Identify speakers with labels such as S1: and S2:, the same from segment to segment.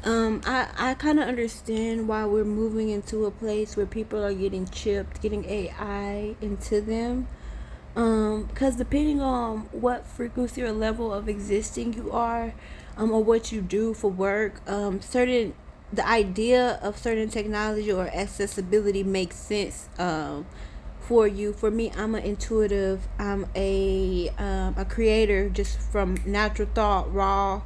S1: I kind of understand why we're moving into a place where people are getting chipped, getting AI into them. Because depending on what frequency or level of existing you are, or what you do for work, the idea of certain technology or accessibility makes sense. For you, for me, I'm an intuitive. I'm a creator, just from natural thought, raw.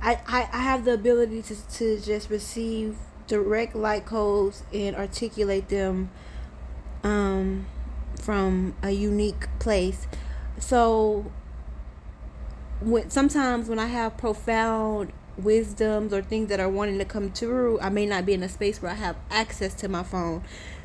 S1: I have the ability to just receive direct light codes and articulate them um, from a unique place. So sometimes when I have profound wisdoms or things that are wanting to come through, I may not be in a space where I have access to my phone.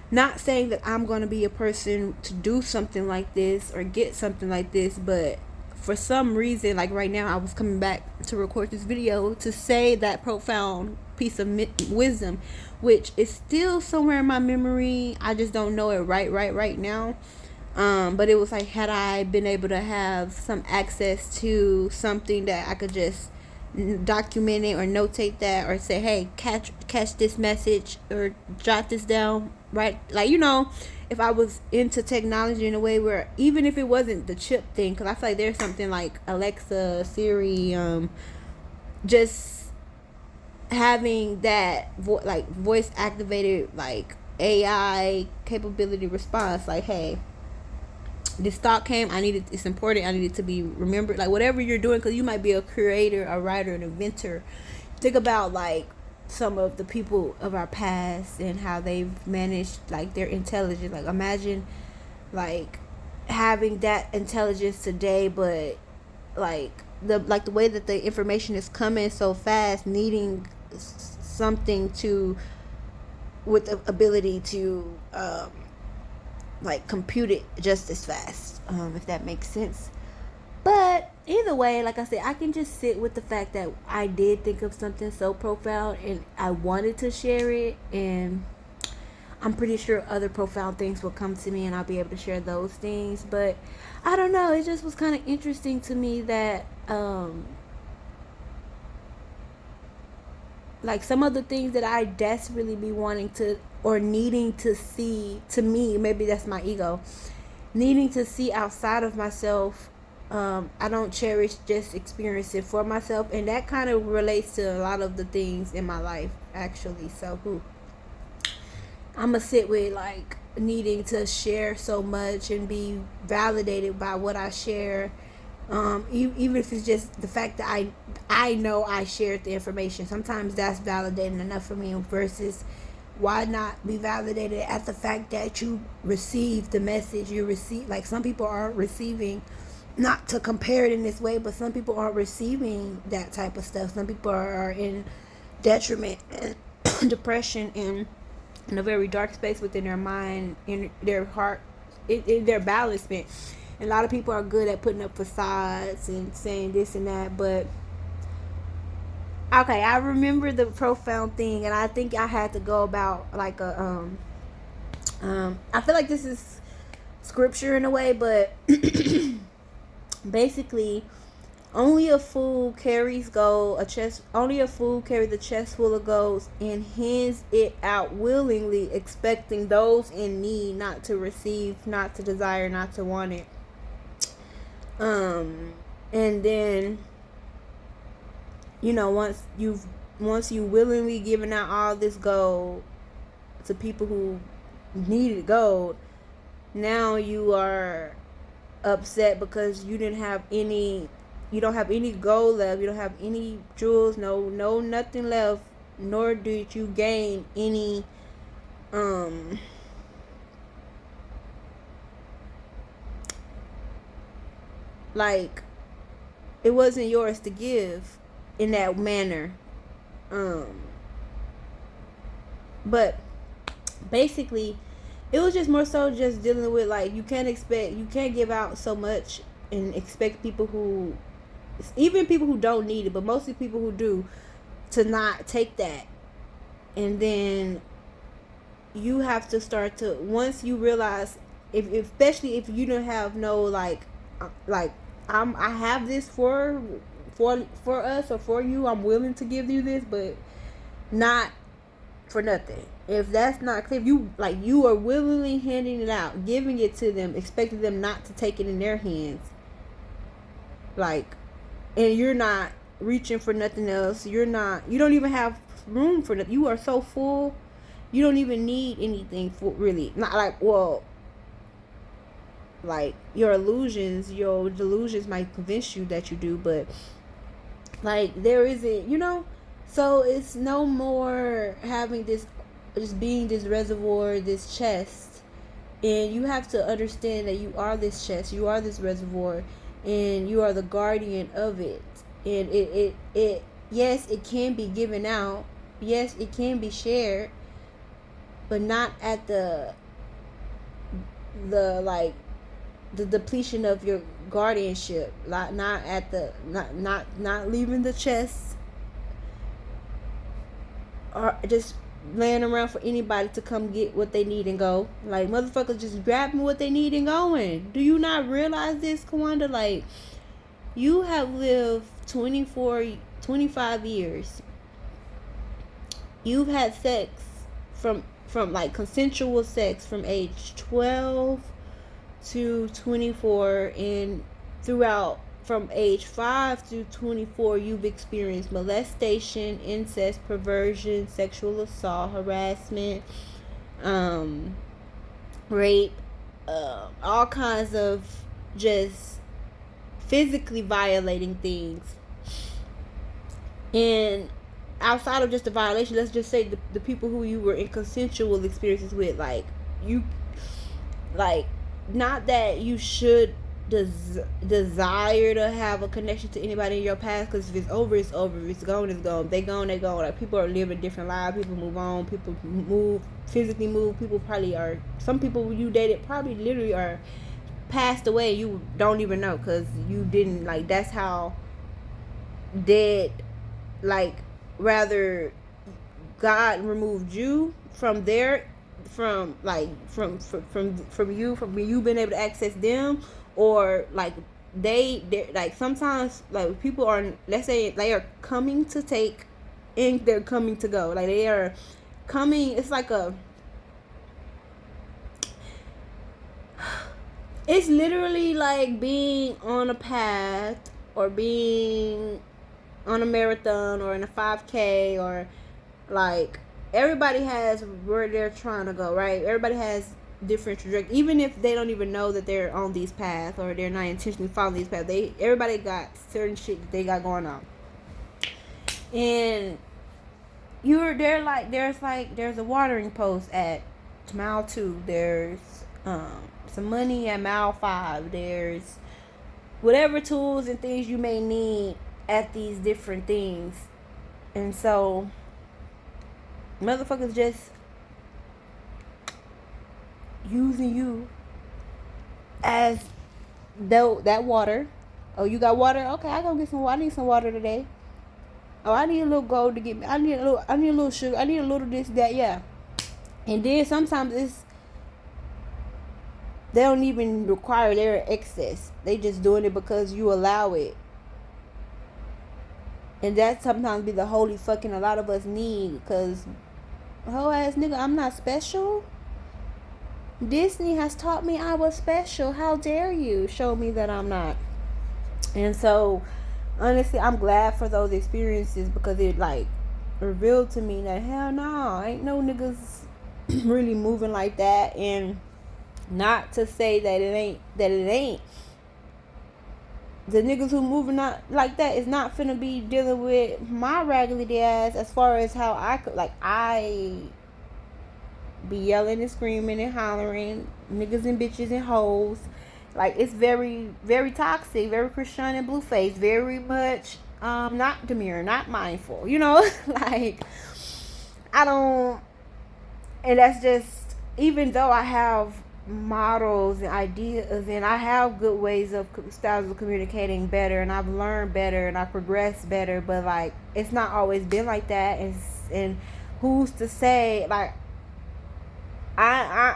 S1: Not saying that I'm going to be a person to do something like this or get something like this, but for some reason, like right now, I was coming back to record this video to say that profound piece of wisdom, which is still somewhere in my memory. I just don't know it right now. But it was like, had I been able to have some access to something that I could just document it or notate that, or say, hey, catch this message or jot this down, right? Like, if I was into technology in a way where, even if it wasn't the chip thing, because I feel like there's something like Alexa, Siri, just having that like voice activated, like AI capability response, like, hey, this thought came, it's important, I need it to be remembered, like whatever you're doing, because you might be a creator, a writer, an inventor. Think about like some of the people of our past and how they've managed like their intelligence. Like, imagine like having that intelligence today, but like the way that the information is coming so fast, needing something to, with the ability to like compute it just as fast, if that makes sense. But either way, like I said, I can just sit with the fact that I did think of something so profound and I wanted to share it, and I'm pretty sure other profound things will come to me and I'll be able to share those things. But I don't know, it just was kind of interesting to me that like some of the things that I desperately be wanting to or needing to see, to me, maybe that's my ego, needing to see outside of myself. I don't cherish just experiencing for myself, and that kind of relates to a lot of the things in my life, actually. So, I'm gonna sit with like needing to share so much and be validated by what I share. Even if it's just the fact that I know I shared the information, sometimes that's validating enough for me. Versus, why not be validated at the fact that you received the message you received? Like, some people are receiving, not to compare it in this way, but some people aren't receiving that type of stuff. Some people are in detriment and depression and in a very dark space within their mind, in their heart, in their balancement. And a lot of people are good at putting up facades and saying this and that, but okay, I remember the profound thing, and I think I had to go about like I feel like this is scripture in a way, but basically, only a fool carries gold, only a fool carries a chest full of gold and hands it out willingly, expecting those in need not to receive, not to desire, not to want it. And then, once you willingly given out all this gold to people who needed gold, now you are upset because you don't have any gold left, you don't have any jewels, no nothing left, nor did you gain any like, it wasn't yours to give in that manner. But basically, it was just more so just dealing with, like, you can't give out so much and expect people who, even people who don't need it, but mostly people who do, to not take that. And then you have to start to, once you realize, especially if you don't have no like I have this for us or for you, I'm willing to give you this, but not for nothing. If that's not clear, you are willingly handing it out, giving it to them, expecting them not to take it in their hands, like, and you're not reaching for nothing else. You don't even have room for that. You are so full, you don't even need anything for really. Not like, well, like your delusions might convince you that you do, but like there isn't, so it's no more having this, just being this reservoir, this chest. And you have to understand that you are this chest, you are this reservoir, and you are the guardian of it. And it yes, it can be given out, yes, it can be shared, but not at the like the depletion of your guardianship. Not at the not leaving the chest or just laying around for anybody to come get what they need and go. Like, motherfuckers just grabbing what they need and going. Do you not realize this, Kawanda? Like, you have lived 25 years. You've had sex from like consensual sex from age 12 to 24, and throughout from age 5 to 24 you've experienced molestation, incest, perversion, sexual assault, harassment, rape, all kinds of just physically violating things. And outside of just the violation, let's just say the people who you were in consensual experiences with, like, you, like, not that you should desire to have a connection to anybody in your past, because if it's over, it's over. If it's gone, it's gone. If they gone, they gone. Like, people are living different lives. People move on. People physically move. People probably are, some people you dated probably literally are passed away. You don't even know, because you didn't, like, that's how dead, like, rather God removed you from there, from you, from you being able to access them, or like they like, sometimes like people are, let's say they are coming to take and they're coming to go, like they are coming, it's like it's literally like being on a path or being on a marathon or in a 5K, or like everybody has where they're trying to go, right? Everybody has different trajectories, even if they don't even know that they're on these paths or they're not intentionally following these paths. Everybody got certain shit that they got going on, and there's a watering post at mile 2. There's some money at mile 5. There's whatever tools and things you may need at these different things. And so motherfuckers just using you as though that water. Oh, you got water? Okay, I go get some water. I need some water today. Oh, I need a little gold to get me. I need a little sugar. I need a little this, that, yeah. And then sometimes they don't even require their excess. They just doing it because you allow it. And that sometimes be the holy fucking a lot of us need, because whole ass nigga, I'm not special. Disney has taught me I was special. How dare you show me that I'm not? And so honestly, I'm glad for those experiences, because it like revealed to me that hell no, ain't no niggas really moving like that. And not to say that it ain't. The niggas who moving not like that is not finna be dealing with my raggedy ass, as far as how I could, like, I be yelling and screaming and hollering, niggas and bitches and hoes. Like, it's very, very toxic, very Christian and Blueface, very much not demure, not mindful, like, I don't, and that's just, even though I have models and ideas and I have good ways of styles of communicating better, and I've learned better and I progressed better, but like, it's not always been like that. And who's to say, like, I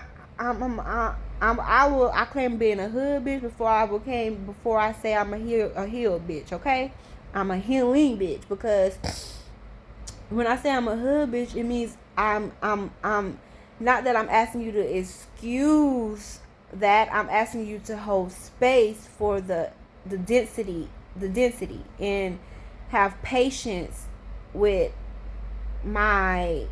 S1: claim being a hood bitch before I say I'm a heel bitch, okay? I'm a healing bitch, because when I say I'm a hood bitch, it means I'm not that I'm asking you to excuse that. I'm asking you to hold space for the density, and have patience with my.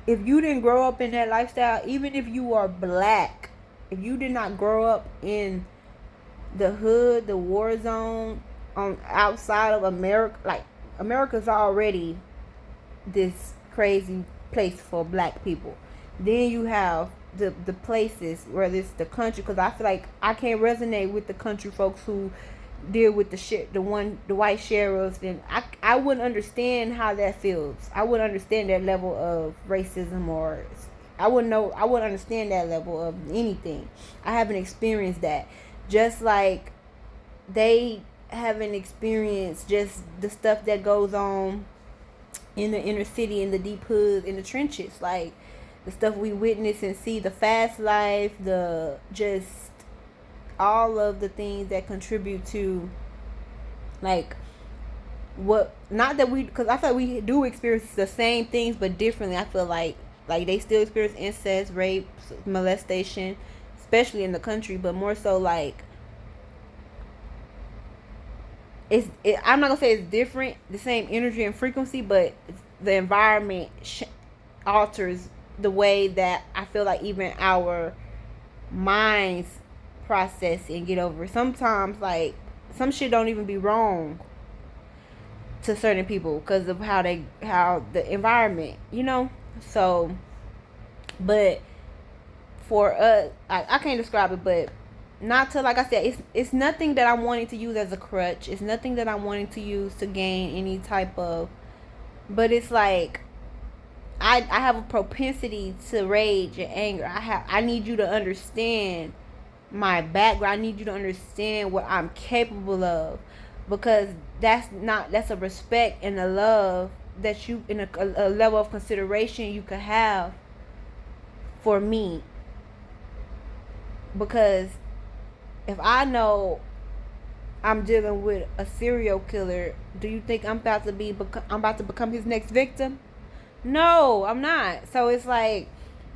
S1: If you didn't grow up in that lifestyle, even if you are black, if you did not grow up in the hood, the war zone, on outside of America, like America's already this crazy place for black people. Then you have the places where it's the country, because I feel like I can't resonate with the country folks who deal with the white sheriffs, and I wouldn't understand how that feels. I wouldn't understand that level of racism, or I wouldn't understand that level of anything. I haven't experienced that. Just like they haven't experienced just the stuff that goes on in the inner city, in the deep hood, in the trenches, like the stuff we witness and see, the fast life, the just all of the things that contribute to, like, what, not that we, because I feel like we do experience the same things but differently. I feel like they still experience incest, rape, molestation, especially in the country, but more so like I'm not gonna say it's different, the same energy and frequency, but the environment alters the way that I feel like even our minds process and get over. Sometimes, like, some shit don't even be wrong to certain people because of how the environment, you know. So, but for us, I can't describe it, but not to, like I said, it's nothing that I'm wanting to use as a crutch. It's nothing that I'm wanting to use to gain any type of, but it's like I have a propensity to rage and anger. I need you to understand my background. I need you to understand what I'm capable of, because that's a respect and a love that you, in a level of consideration you could have for me. Because if I know I'm dealing with a serial killer, do you think I'm about to become his next victim? No, I'm not. So it's like,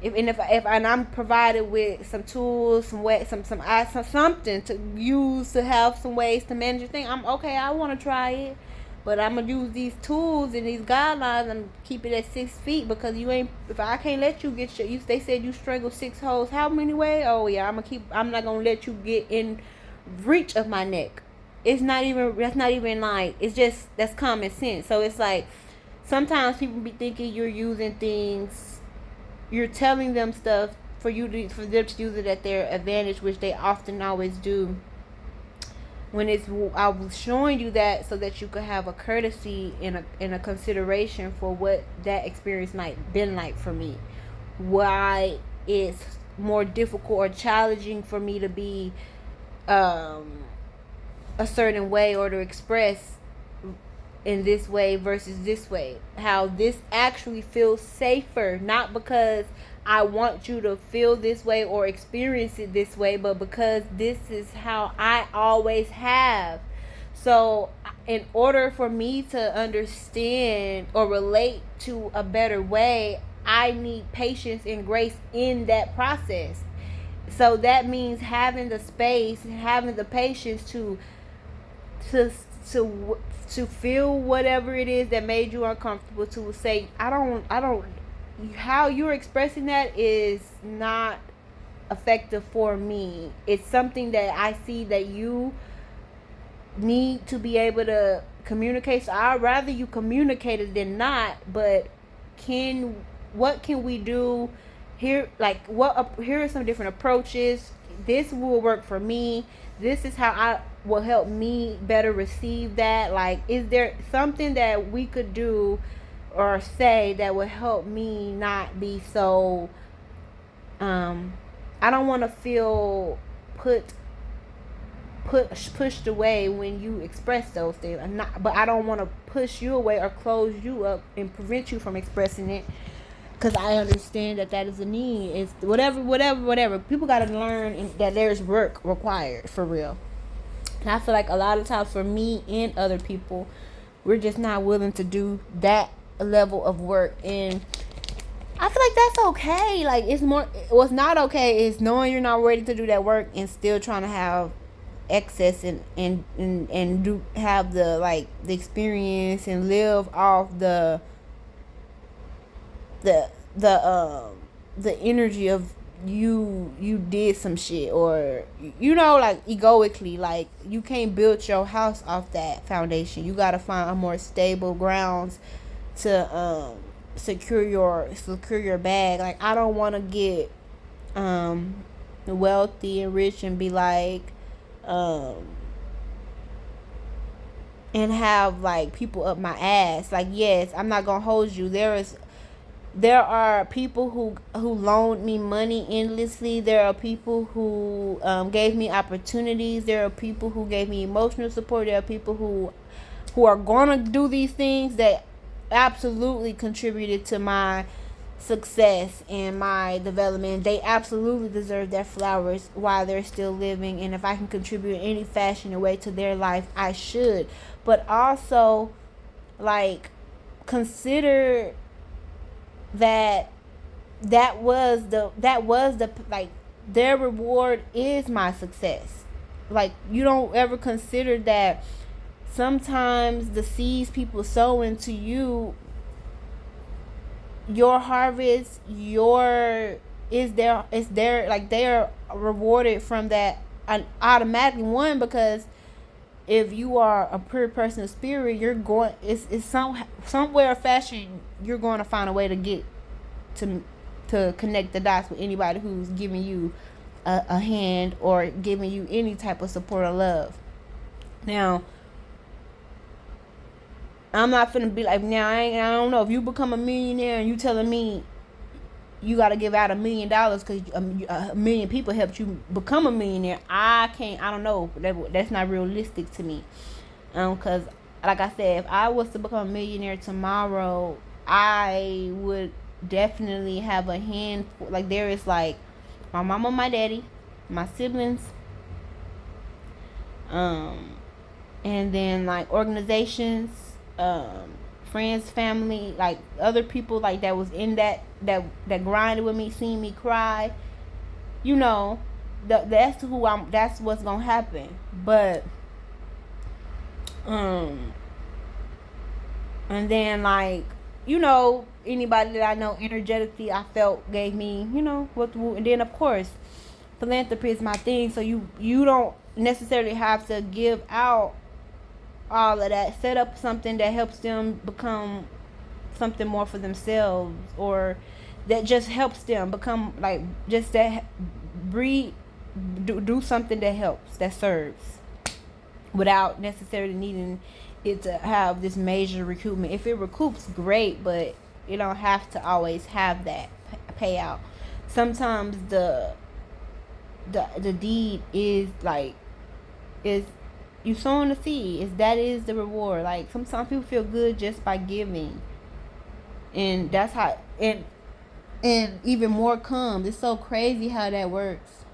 S1: if I'm provided with some tools, some way, some something to use to have some ways to manage the thing, I'm okay. I want to try it, but I'm gonna use these tools and these guidelines and keep it at 6 feet, because you ain't. If I can't let you get they said you strangled 6 hoes. How many ways? Oh yeah, I'm not gonna let you get in reach of my neck. It's not even. That's not even like. It's just, that's common sense. So it's like, sometimes people be thinking you're using things, you're telling them stuff for them to use it at their advantage, which they often always do. When I was showing you that so that you could have a courtesy and a consideration for what that experience might been like for me, why it's more difficult or challenging for me to be a certain way, or to express in this way versus this way. How this actually feels safer, not because I want you to feel this way or experience it this way, but because this is how I always have. So in order for me to understand or relate to a better way, I need patience and grace in that process. So that means having the space, having the patience to to to feel whatever it is that made you uncomfortable, to say, I don't, how you're expressing that is not effective for me. It's something that I see that you need to be able to communicate. So I'd rather you communicate it than not. But what can we do here? Like, here are some different approaches. This will work for me. This is how I will help me better receive that. Like, is there something that we could do or say that would help me not be so I don't want to feel pushed away when you express those things. But I don't want to push you away or close you up and prevent you from expressing it, because I understand that is a need. It's whatever. People got to learn that there's work required, for real. And I feel like a lot of times for me and other people, we're just not willing to do that level of work. And I feel like that's okay. Like, it's more, what's not okay is knowing you're not ready to do that work and still trying to have excess and do have the, like, the experience and live off the the the energy of you did some shit, or like, egoically. Like, you can't build your house off that foundation. You got to find a more stable grounds to secure your bag. Like, I don't want to get wealthy and rich and be like, um and have, like, people up my ass. Like, yes, I'm not gonna hold you. There are people who loaned me money endlessly. There are people who gave me opportunities. There are people who gave me emotional support. There are people who are gonna do these things that absolutely contributed to my success and my development. They absolutely deserve their flowers while they're still living. And if I can contribute in any fashion or way to their life, I should. But also, like, consider that that was the like, their reward is my success. Like, you don't ever consider that sometimes the seeds people sow into you, your harvest, is their like, they're rewarded from that, an automatic one. Because if you are a pure person of spirit, you're going, it's somewhere fashion, you're going to find a way to get to connect the dots with anybody who's giving you a hand or giving you any type of support or love. Now, I'm not finna be like, now I don't know, if you become a millionaire and you telling me you got to give out $1 million because a million people helped you become a millionaire. I don't know. That's not realistic to me. Because, like I said, if I was to become a millionaire tomorrow, I would definitely have a hand. Like, there is, like, my mama, my daddy, my siblings, and then, like, organizations, friends, family, like, other people, like, that was in that grinded with me, seeing me cry. That's what's gonna happen. But and then, like, anybody that I know energetically, I felt gave me, what. And then, of course, philanthropy is my thing. So you don't necessarily have to give out all of that. Set up something that helps them become something more for themselves, or that just helps them become, like, just that do something that helps, that serves, without necessarily needing it to have this major recoupment. If it recoups, great, but you don't have to always have that payout. Sometimes the deed is, like, is you sowing the seed, that is the reward. Like, sometimes people feel good just by giving, and that's how, and even more comes. It's so crazy how that works.